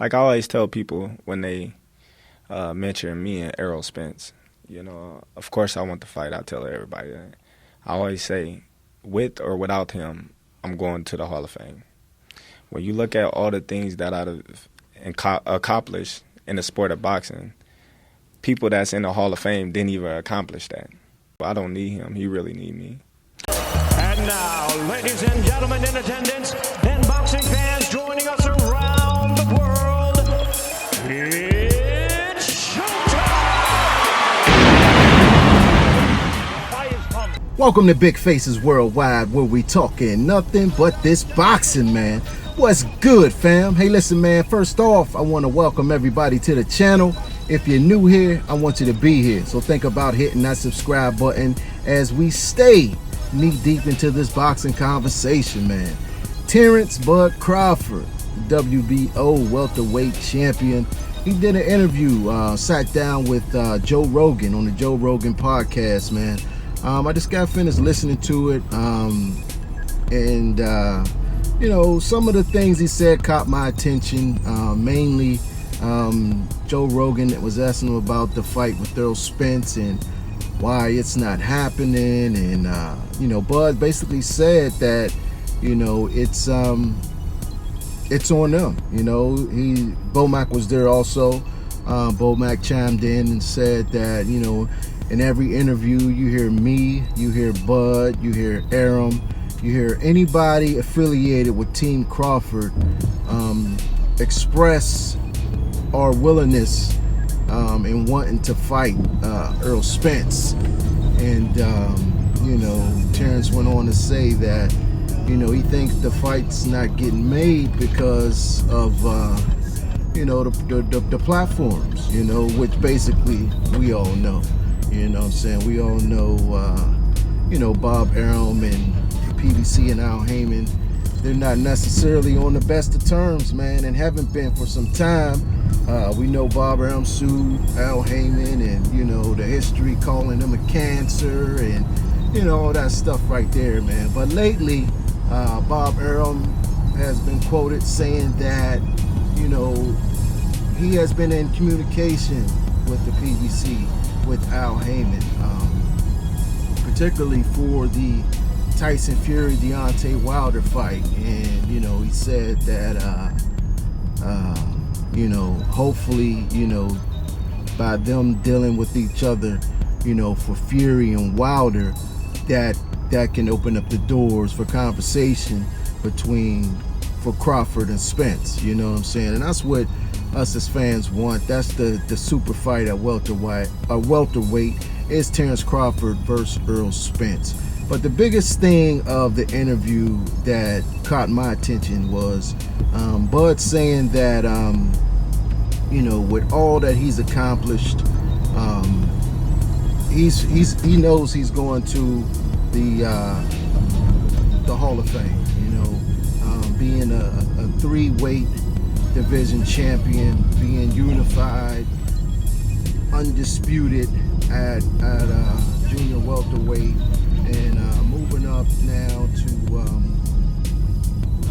Like I always tell people when they mention me and Errol Spence, of course I want the fight. I tell everybody that. I always say, with or without him, I'm going to the Hall of Fame. When you look at all the things that I've accomplished in the sport of boxing, people that's in the Hall of Fame didn't even accomplish that. I don't need him. He really need me. And now, ladies and gentlemen in attendance, and boxing fans joining us around the world, it's showtime! Welcome to Big Faces Worldwide, where we talking nothing but this boxing, man. What's good, fam? Hey, listen, man, first off, I want to welcome everybody to the channel. If you're new here, I want you to be here. So think about hitting that subscribe button as we stay knee deep into this boxing conversation, man. Terence Bud Crawford, WBO welterweight champion. He did an interview, sat down with Joe Rogan on the Joe Rogan podcast, man. I just got finished listening to it, and some of the things he said caught my attention. Mainly, Joe Rogan was asking him about the fight with Errol Spence and why it's not happening, and Bud basically said that it's on them. Bomac was there also. Bomac chimed in and said that in every interview you hear me, you hear Bud, you hear Aram, you hear anybody affiliated with Team Crawford express our willingness and wanting to fight Errol Spence. And Terence went on to say that he thinks the fight's not getting made because of the platforms, which basically we all know. We all know Bob Arum and PBC and Al Heyman, they're not necessarily on the best of terms, man, and haven't been for some time. We know Bob Arum sued Al Heyman, and the history calling him a cancer, and all that stuff right there, man. But lately, Bob Arum has been quoted saying that he has been in communication with the PBC, with Al Heyman, particularly for the Tyson Fury Deontay Wilder fight, and he said that hopefully by them dealing with each other for Fury and Wilder, that can open up the doors for conversation for Crawford and Spence. You know what I'm saying? And that's what us as fans want. That's the super fight at welterweight is Terence Crawford versus Errol Spence. But the biggest thing of the interview that caught my attention was Bud saying that with all that he's accomplished, he knows he's going to the Hall of Fame. Being a 3-weight division champion, being unified, undisputed at junior welterweight, and moving up now to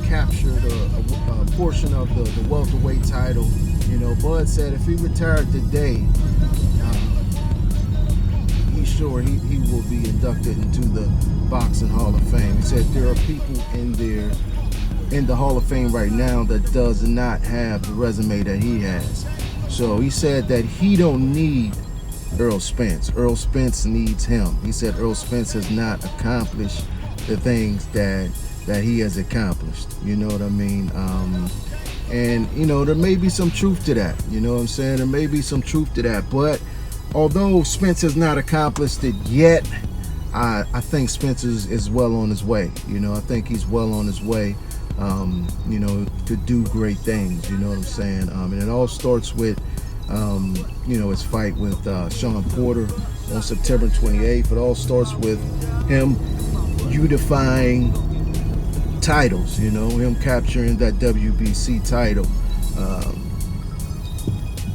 capture a portion of the welterweight title. Bud said if he retired today, he's sure he will be inducted into the Boxing Hall of Fame. He said there are people in the Hall of Fame right now that does not have the resume that he has. So he said that he don't need Errol Spence. Errol Spence needs him. He said Errol Spence has not accomplished the things that he has accomplished. You know what I mean? And there may be some truth to that. You know what I'm saying? There may be some truth to that. But although Spence has not accomplished it yet, I think Spence is well on his way. I think he's well on his way to do great things. You know what I'm saying? And it all starts with his fight with Sean Porter on September 28th. It all starts with him unifying titles, him capturing that WBC title.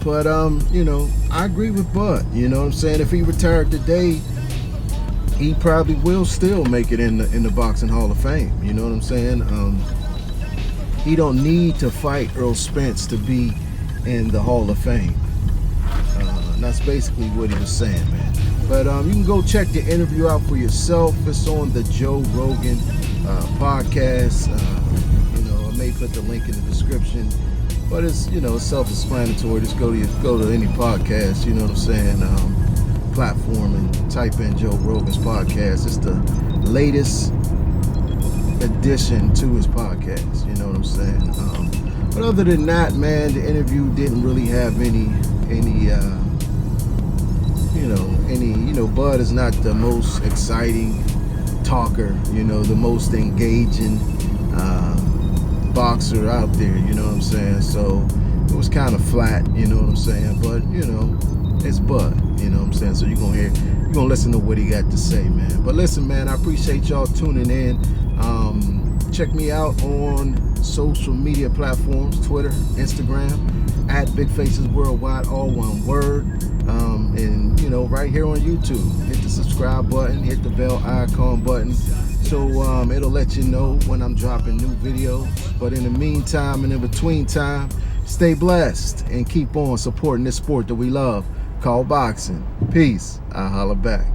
But I agree with Bud. You know what I'm saying? If he retired today, he probably will still make it in the Boxing Hall of Fame. You know what I'm saying? he don't need to fight Errol Spence to be in the Hall of Fame. And that's basically what he was saying, man. But you can go check the interview out for yourself. It's on the Joe Rogan podcast. I may put the link in the description, but it's self-explanatory. Just go to any podcast, what I'm saying, platform, and type in Joe Rogan's podcast. It's the latest addition to his podcast. You know what I'm saying? But other than that, man, the interview didn't really have any. Bud is not the most exciting talker, the most engaging boxer out there, you know what I'm saying? So it was kind of flat, you know what I'm saying? But, it's Bud, you know what I'm saying? So you're gonna listen to what he got to say, man. But listen, man, I appreciate y'all tuning in. Check me out on social media platforms, Twitter, Instagram, at Big Faces Worldwide, all one word. And right here on YouTube, hit the subscribe button, hit the bell icon button, so it'll let you know when I'm dropping new videos. But in the meantime and in between time, stay blessed and keep on supporting this sport that we love called boxing. Peace. I'll holla back.